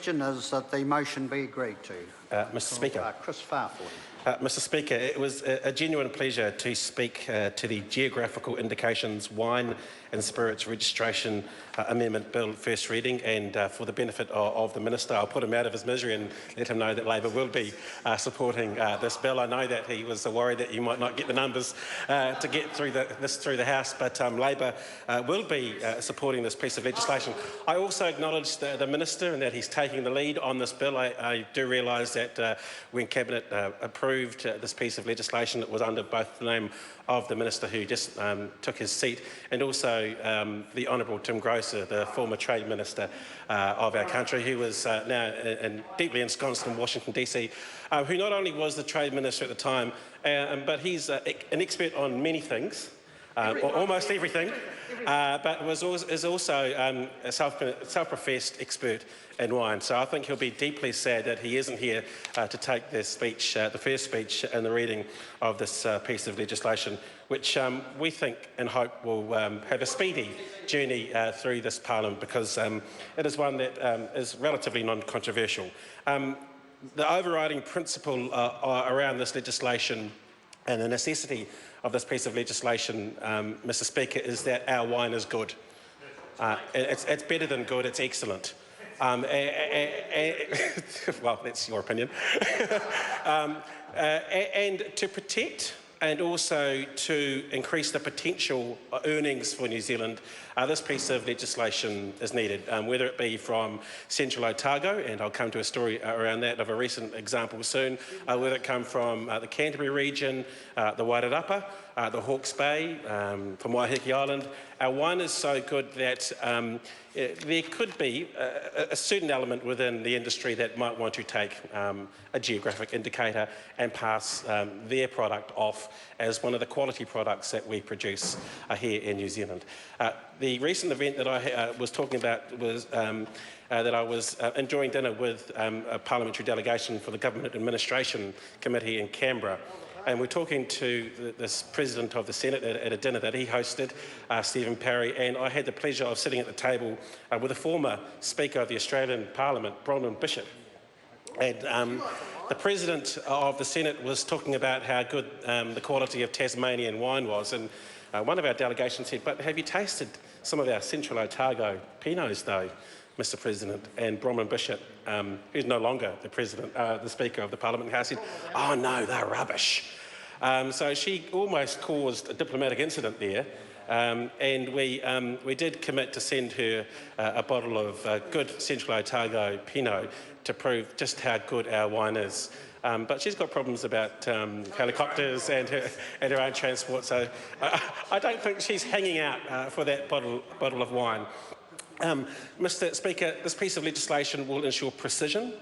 question is that the motion be agreed to. Mr Speaker. Chris Farford. Mr Speaker, it was a genuine pleasure to speak to the Geographical Indications Wine and Spirits Registration Amendment Bill first reading, and for the benefit of the Minister, I'll put him out of his misery and let him know that Labor will be supporting this bill. I know that he was worried that you might not get the numbers to get through the House, but Labor will be supporting this piece of legislation. I also acknowledge the Minister and that he's taking the lead on this bill. I do realise that when Cabinet approved this piece of legislation, it was under both the name of the Minister who just took his seat and also the Honourable Tim Grosser, the former Trade Minister of our country, who was now deeply ensconced in Washington DC, who not only was the Trade Minister at the time, but he's an expert on many things, almost everything, but is also a self-professed expert in wine. So I think he'll be deeply sad that he isn't here to take this speech, the first speech in the reading of this piece of legislation, which we think and hope will have a speedy journey through this Parliament, because it is one that is relatively non-controversial. The overriding principle around this legislation and the necessity of this piece of legislation, Mr Speaker, is that our wine is good. It's better than good, it's excellent. Well, that's your opinion. And to protect and also to increase the potential earnings for New Zealand, this piece of legislation is needed, whether it be from Central Otago, and I'll come to a story around that of a recent example soon, whether it come from the Canterbury region, the Wairarapa, the Hawke's Bay, from Waiheke Island. Our wine is so good that there could be a certain element within the industry that might want to take a geographic indicator and pass their product off as one of the quality products that we produce here in New Zealand. The recent event that I was talking about was that I was enjoying dinner with a parliamentary delegation for the Government Administration Committee in Canberra. And we're talking to this President of the Senate at a dinner that he hosted, Stephen Parry, and I had the pleasure of sitting at the table with a former Speaker of the Australian Parliament, Bronwyn Bishop. And the President of the Senate was talking about how good the quality of Tasmanian wine was, and one of our delegations said, "But have you tasted some of our Central Otago Pinots, though, Mr President?" And Bronwyn Bishop, who's no longer the Speaker of the Parliament House, said, "Oh no, they're rubbish." So she almost caused a diplomatic incident there, and we did commit to send her a bottle of good Central Otago Pinot to prove just how good our wine is. But she's got problems about helicopters and her own transport, so I don't think she's hanging out for that bottle of wine. Mr Speaker, this piece of legislation will ensure precision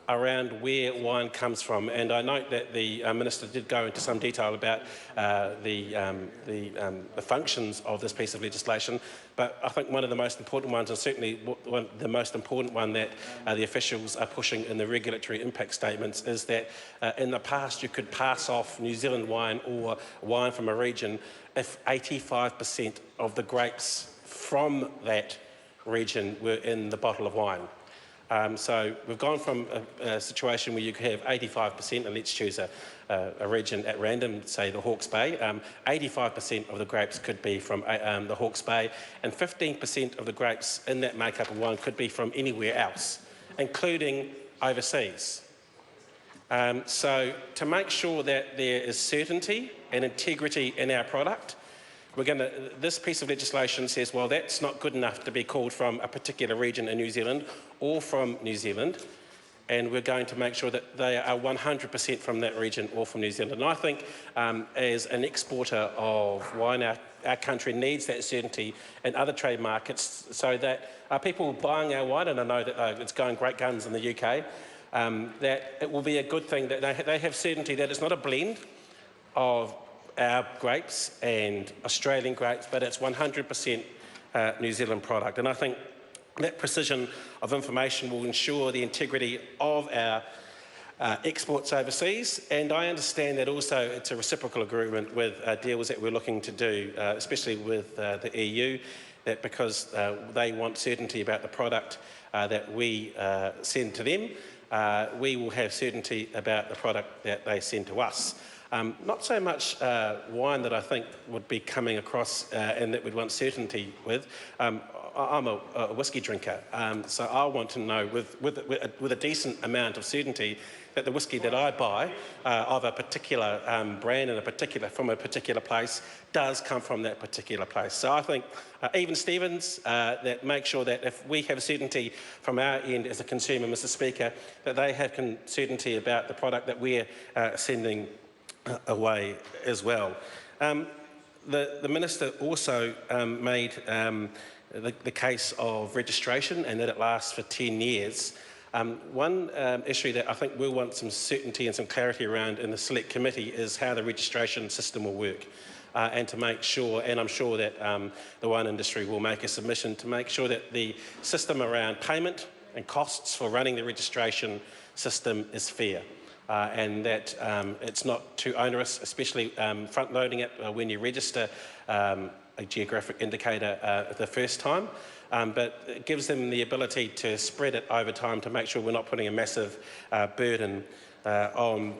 around where wine comes from, and I note that the Minister did go into some detail about the functions of this piece of legislation, but I think one of the most important ones, and certainly the most important one that the officials are pushing in the regulatory impact statements, is that in the past you could pass off New Zealand wine or wine from a region if 85% of the grapes from that region were in the bottle of wine. So we've gone from a situation where you could have 85%, and let's choose a region at random, say the Hawke's Bay. 85% of the grapes could be from the Hawke's Bay, and 15% of the grapes in that makeup of wine could be from anywhere else, including overseas. So to make sure that there is certainty and integrity in our product, this piece of legislation says, well, that's not good enough to be called from a particular region in New Zealand or from New Zealand, and we're going to make sure that they are 100% from that region or from New Zealand. And I think as an exporter of wine, our country needs that certainty in other trade markets so that people buying our wine, and I know that it's going great guns in the UK, that it will be a good thing that they have certainty that it's not a blend of our grapes and Australian grapes, but it's 100% New Zealand product. And I think that precision of information will ensure the integrity of our exports overseas. And I understand that also it's a reciprocal agreement with deals that we're looking to do, especially with the EU. that because they want certainty about the product that we send to them, we will have certainty about the product that they send to us. Not so much wine that I think would be coming across and that we'd want certainty with. I'm a whiskey drinker, so I want to know with a decent amount of certainty that the whiskey that I buy of a particular brand and from a particular place does come from that particular place. So I think even Stevens, that make sure that if we have certainty from our end as a consumer, Mr. Speaker, that they have certainty about the product that we're sending away as well. The Minister also made the case of registration and that it lasts for 10 years. One issue that I think we'll want some certainty and some clarity around in the Select Committee is how the registration system will work. And to make sure, and I'm sure that the wine industry will make a submission to make sure that the system around payment and costs for running the registration system is fair. And that it's not too onerous, especially front-loading it when you register a geographic indicator the first time, but it gives them the ability to spread it over time to make sure we're not putting a massive burden on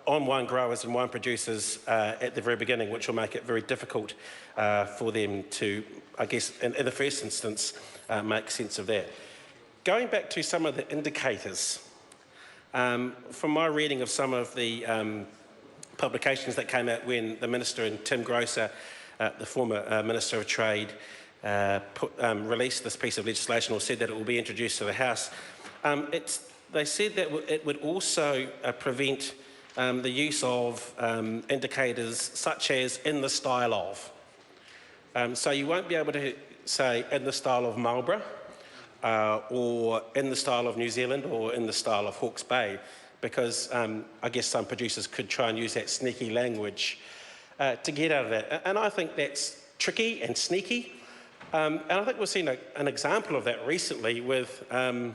wine growers and wine producers at the very beginning, which will make it very difficult for them to, I guess, in the first instance, make sense of that. Going back to some of the indicators, from my reading of some of the publications that came out when the Minister and Tim Grosser, the former Minister of Trade, released this piece of legislation or said that it will be introduced to the House, they said that it would also prevent the use of indicators such as in the style of. So you won't be able to say in the style of Marlborough, or in the style of New Zealand or in the style of Hawke's Bay, because I guess some producers could try and use that sneaky language to get out of that. And I think that's tricky and sneaky. And I think we've seen an example of that recently with in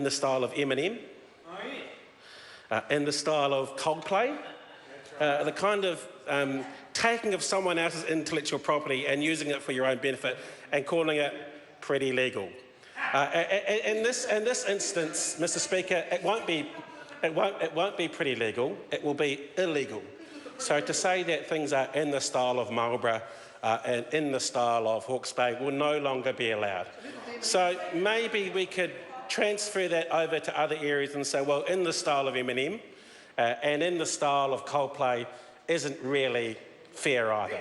the style of Eminem, in the style of Coldplay, the kind of taking of someone else's intellectual property and using it for your own benefit and calling it pretty legal. In this instance, Mr. Speaker, it won't be pretty legal. It will be illegal. So to say that things are in the style of Marlborough and in the style of Hawke's Bay will no longer be allowed. So maybe we could transfer that over to other areas and say, well, in the style of Eminem and in the style of Coldplay isn't really fair either.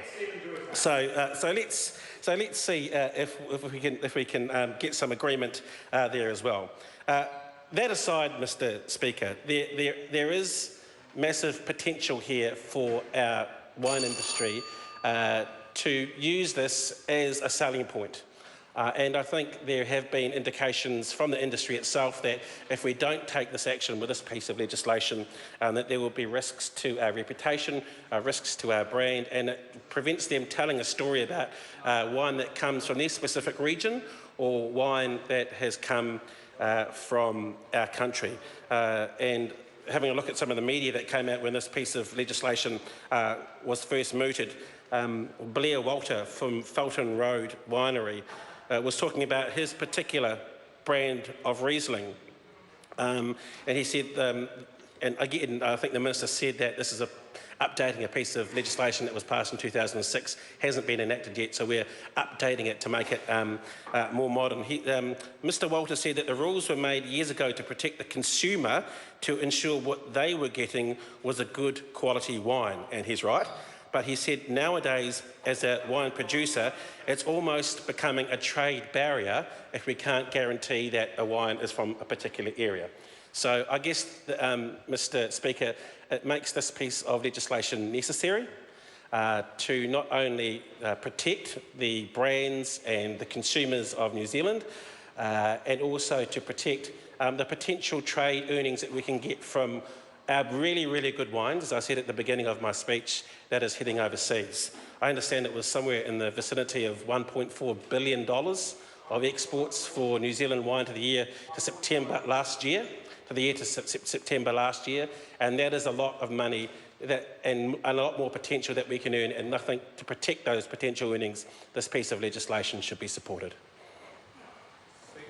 So let's see if we can get some agreement there as well. That aside, Mr. Speaker, there is massive potential here for our wine industry to use this as a selling point. And I think there have been indications from the industry itself that if we don't take this action with this piece of legislation, that there will be risks to our reputation, risks to our brand, and it prevents them telling a story about wine that comes from their specific region or wine that has come from our country. And having a look at some of the media that came out when this piece of legislation was first mooted, Blair Walter from Felton Road Winery was talking about his particular brand of Riesling. And he said, and again, I think the Minister said that this is updating a piece of legislation that was passed in 2006, hasn't been enacted yet, so we're updating it to make it more modern. Mr. Walter said that the rules were made years ago to protect the consumer, to ensure what they were getting was a good quality wine, and he's right. But he said nowadays, as a wine producer, it's almost becoming a trade barrier if we can't guarantee that a wine is from a particular area. So I guess, Mr. Speaker, it makes this piece of legislation necessary to not only protect the brands and the consumers of New Zealand, and also to protect the potential trade earnings that we can get from our really, really good wines, as I said at the beginning of my speech, that is heading overseas. I understand it was somewhere in the vicinity of $1.4 billion of exports for New Zealand wine to the year to September last year, and that is a lot of money and a lot more potential that we can earn, and I think to protect those potential earnings, this piece of legislation should be supported.